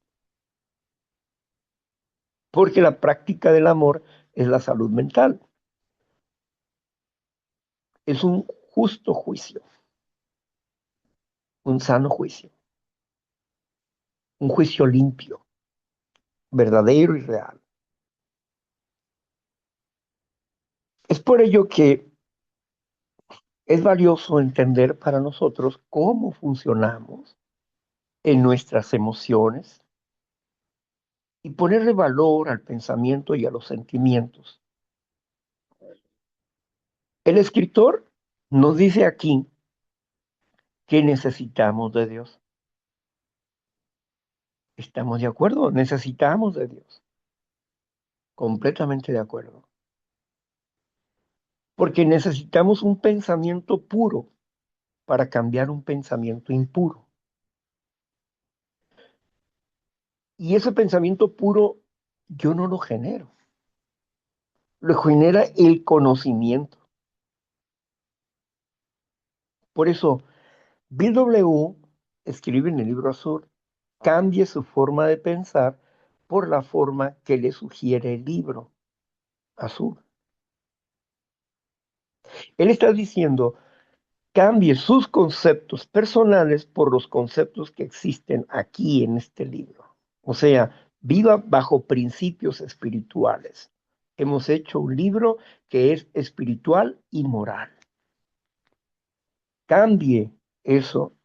porque la práctica del amor es la salud mental, es un justo juicio, un sano juicio, un juicio limpio, verdadero y real. Es por ello que es valioso entender para nosotros cómo funcionamos en nuestras emociones y ponerle valor al pensamiento y a los sentimientos. El escritor nos dice aquí que necesitamos de Dios. ¿Estamos de acuerdo? Necesitamos de Dios. Completamente de acuerdo. Porque necesitamos un pensamiento puro para cambiar un pensamiento impuro. Y ese pensamiento puro yo no lo genero. Lo genera el conocimiento. Por eso, Bill W. escribe en el libro azul, cambie su forma de pensar por la forma que le sugiere el libro azul. Él está diciendo, cambie sus conceptos personales por los conceptos que existen aquí en este libro. O sea, viva bajo principios espirituales. Hemos hecho un libro que es espiritual y moral. Cambie eso,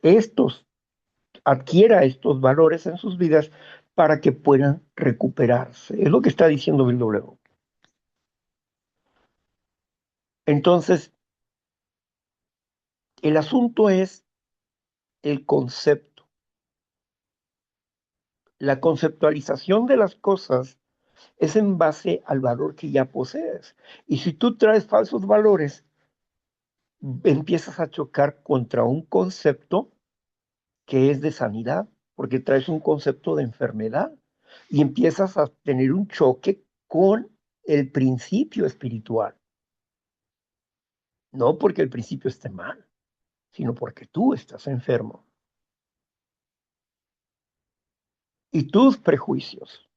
adquiera estos valores en sus vidas para que puedan recuperarse. Es lo que está diciendo Bill W. Entonces, el asunto es el concepto. La conceptualización de las cosas es en base al valor que ya posees. Y si tú traes falsos valores, empiezas a chocar contra un concepto que es de sanidad, porque traes un concepto de enfermedad y empiezas a tener un choque con el principio espiritual. No porque el principio esté mal, sino porque tú estás enfermo. Y tus prejuicios,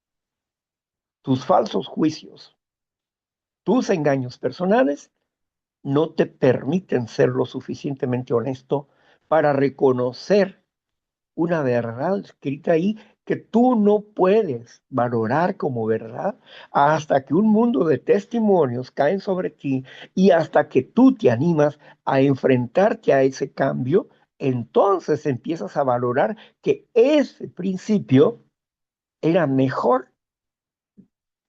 tus falsos juicios, tus engaños personales no te permiten ser lo suficientemente honesto para reconocer una verdad escrita ahí que tú no puedes valorar como verdad hasta que un mundo de testimonios caen sobre ti y hasta que tú te animas a enfrentarte a ese cambio, entonces empiezas a valorar que ese principio era mejor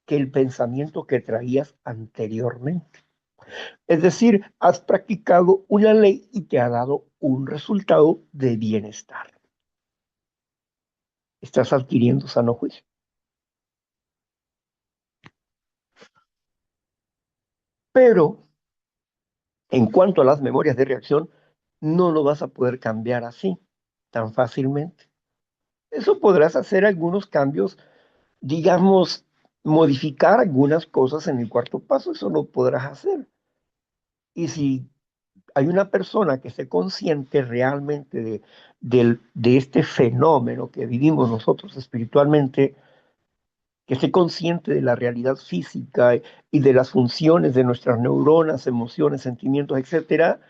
que el pensamiento que traías anteriormente. Es decir, has practicado una ley y te ha dado un resultado de bienestar. Estás adquiriendo sano juicio. Pero en cuanto a las memorias de reacción, no lo vas a poder cambiar así, tan fácilmente. Eso podrás hacer algunos cambios, digamos, modificar algunas cosas en el cuarto paso, eso lo podrás hacer. Y si hay una persona que esté consciente realmente de este fenómeno que vivimos nosotros espiritualmente, que esté consciente de la realidad física y de las funciones de nuestras neuronas, emociones, sentimientos, etcétera,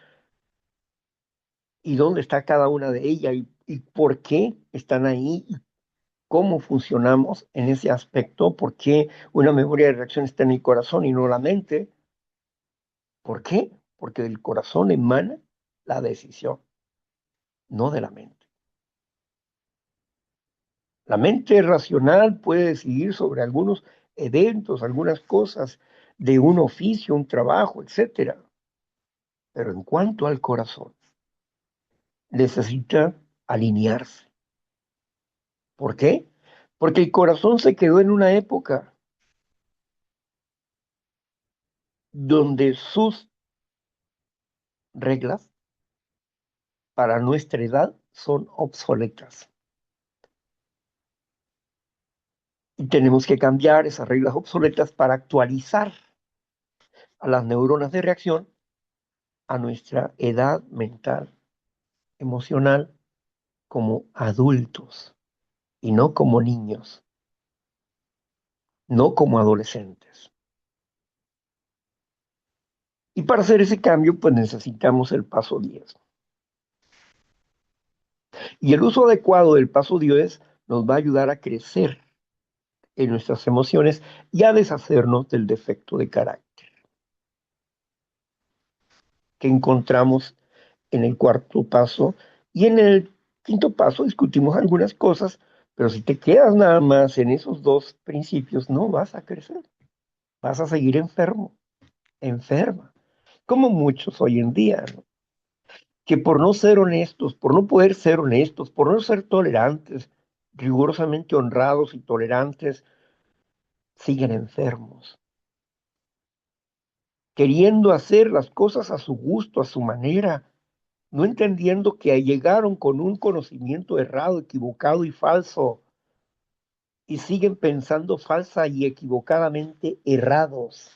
y dónde está cada una de ellas y por qué están ahí y cómo funcionamos en ese aspecto, por qué una memoria de reacción está en el corazón y no la mente. ¿Por qué? Porque del corazón emana la decisión, no de la mente. La mente racional puede decidir sobre algunos eventos, algunas cosas de un oficio, un trabajo, etcétera. Pero en cuanto al corazón, necesita alinearse. ¿Por qué? Porque el corazón se quedó en una época donde sus reglas para nuestra edad son obsoletas. Y tenemos que cambiar esas reglas obsoletas para actualizar a las neuronas de reacción a nuestra edad mental, emocional, como adultos y no como niños, no como adolescentes. Y para hacer ese cambio, pues necesitamos el paso 10. Y el uso adecuado del paso 10 nos va a ayudar a crecer en nuestras emociones y a deshacernos del defecto de carácter que encontramos en el cuarto paso. Y en el quinto paso discutimos algunas cosas, pero si te quedas nada más en esos dos principios, no vas a crecer, vas a seguir enfermo, enferma, como muchos hoy en día, ¿no? Que por no ser honestos, por no poder ser honestos, por no ser tolerantes, rigurosamente honrados y tolerantes, siguen enfermos, queriendo hacer las cosas a su gusto, a su manera, no entendiendo que llegaron con un conocimiento errado, equivocado y falso, y siguen pensando falsa y equivocadamente errados,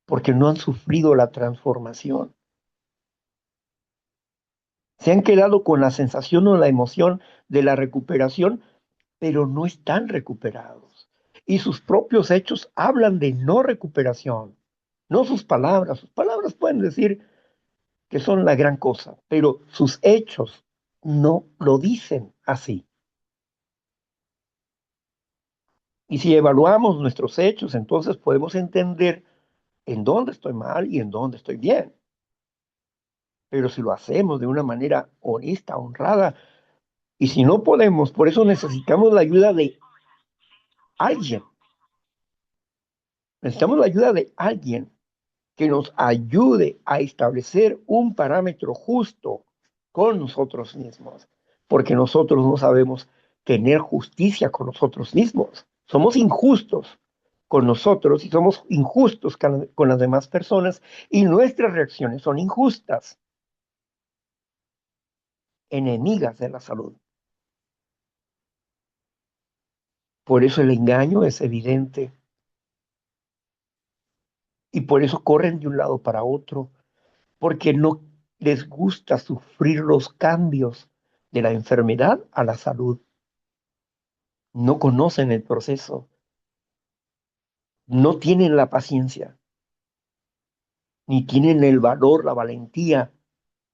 porque no han sufrido la transformación. Se han quedado con la sensación o la emoción de la recuperación, pero no están recuperados. Y sus propios hechos hablan de no recuperación, no sus palabras. Sus palabras pueden decir que son la gran cosa, pero sus hechos no lo dicen así. Y si evaluamos nuestros hechos, entonces podemos entender en dónde estoy mal y en dónde estoy bien. Pero si lo hacemos de una manera honesta, honrada, y si no podemos, por eso necesitamos la ayuda de alguien. Necesitamos la ayuda de alguien que nos ayude a establecer un parámetro justo con nosotros mismos, porque nosotros no sabemos tener justicia con nosotros mismos. Somos injustos con nosotros y somos injustos con las demás personas y nuestras reacciones son injustas, enemigas de la salud. Por eso el engaño es evidente y por eso corren de un lado para otro, porque no les gusta sufrir los cambios de la enfermedad a la salud. No conocen el proceso, no tienen la paciencia. ni tienen el valor, la valentía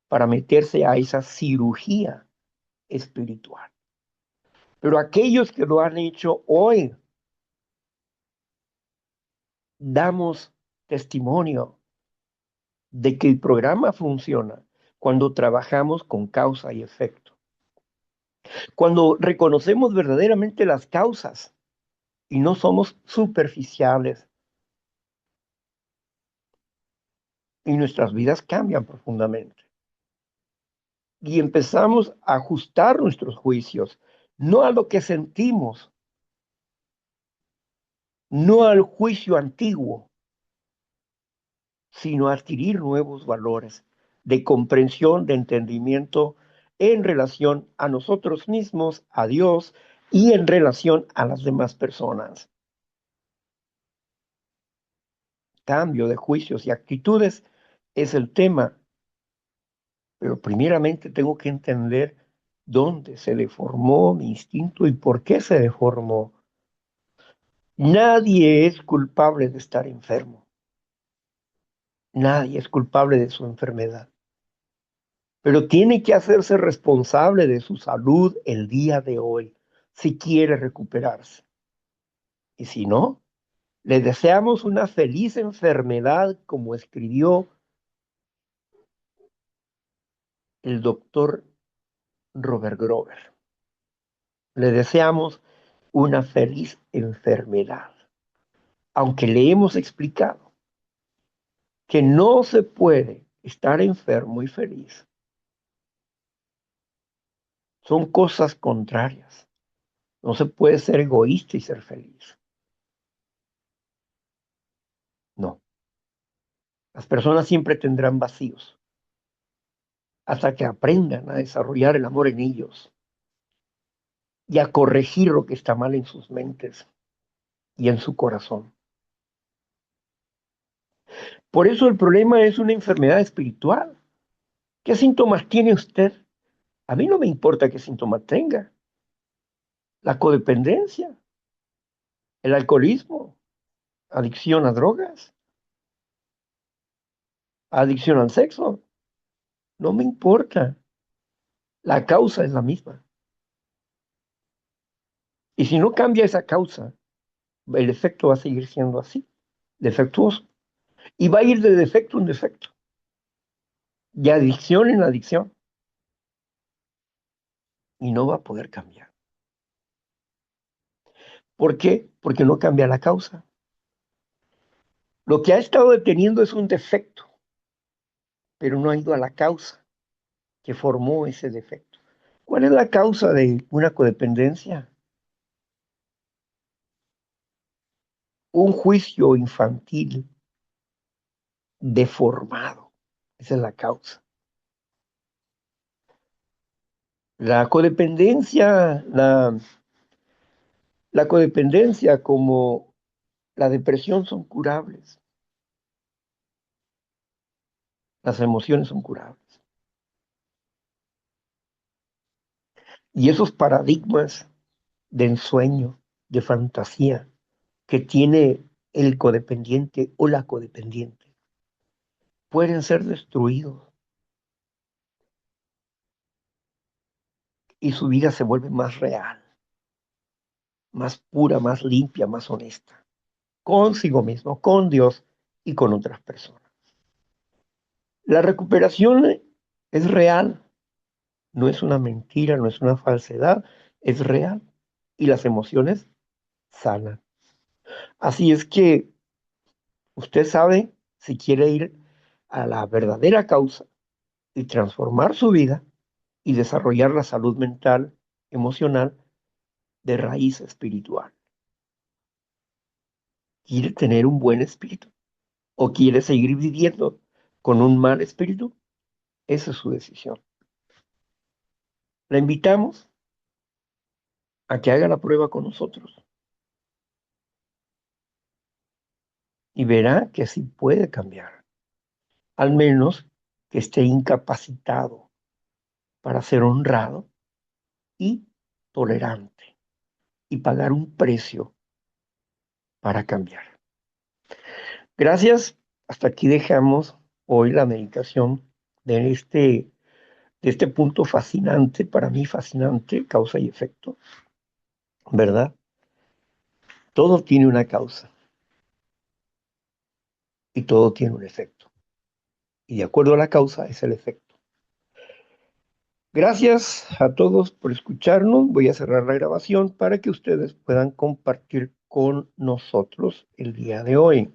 para meterse a esa cirugía espiritual. Pero aquellos que lo han hecho hoy, damos testimonio de que el programa funciona cuando trabajamos con causa y efecto, cuando reconocemos verdaderamente las causas y no somos superficiales y nuestras vidas cambian profundamente. Y empezamos a ajustar nuestros juicios, no a lo que sentimos, no al juicio antiguo, sino a adquirir nuevos valores de comprensión, de entendimiento en relación a nosotros mismos, a Dios y en relación a las demás personas. Cambio de juicios y actitudes es el tema, pero primeramente tengo que entender dónde se deformó mi instinto y por qué se deformó. Nadie es culpable de estar enfermo. Nadie es culpable de su enfermedad, pero tiene que hacerse responsable de su salud el día de hoy si quiere recuperarse. Y si no, le deseamos una feliz enfermedad, como escribió el doctor Robert Grover. Le deseamos una feliz enfermedad, aunque le hemos explicado que no se puede estar enfermo y feliz. Son cosas contrarias. No se puede ser egoísta y ser feliz. No. Las personas siempre tendrán vacíos hasta que aprendan a desarrollar el amor en ellos y a corregir lo que está mal en sus mentes y en su corazón. Por eso el problema es una enfermedad espiritual. ¿Qué síntomas tiene usted? A mí no me importa qué síntomas tenga. La codependencia, el alcoholismo, adicción a drogas, adicción al sexo. No me importa. La causa es la misma. Y si no cambia esa causa, el efecto va a seguir siendo así, defectuoso. Y va a ir de defecto en defecto, de adicción en adicción, y no va a poder cambiar. ¿Por qué? Porque no cambia la causa. Lo que ha estado deteniendo es un defecto, pero no ha ido a la causa que formó ese defecto. ¿Cuál es la causa de una codependencia? Un juicio infantil deformado. Esa es la causa. La codependencia, la codependencia como la depresión son curables. Las emociones son curables. Y esos paradigmas de ensueño, de fantasía que tiene el codependiente o la codependiente, pueden ser destruidos y su vida se vuelve más real, más pura, más limpia, más honesta, consigo mismo, con Dios y con otras personas. La recuperación es real, no es una mentira, no es una falsedad, es real. Y las emociones sanan. Así es que usted sabe si quiere ir a la verdadera causa y transformar su vida y desarrollar la salud mental, emocional de raíz espiritual. ¿Quiere tener un buen espíritu o quiere seguir viviendo con un mal espíritu? Esa es su decisión. La invitamos a que haga la prueba con nosotros y verá que sí puede cambiar, al menos que esté incapacitado para ser honrado y tolerante y pagar un precio para cambiar. Gracias. Hasta aquí dejamos hoy la meditación de este punto fascinante, para mí fascinante, causa y efecto, ¿verdad? Todo tiene una causa y todo tiene un efecto. Y de acuerdo a la causa es el efecto. Gracias a todos por escucharnos. Voy a cerrar la grabación para que ustedes puedan compartir con nosotros el día de hoy.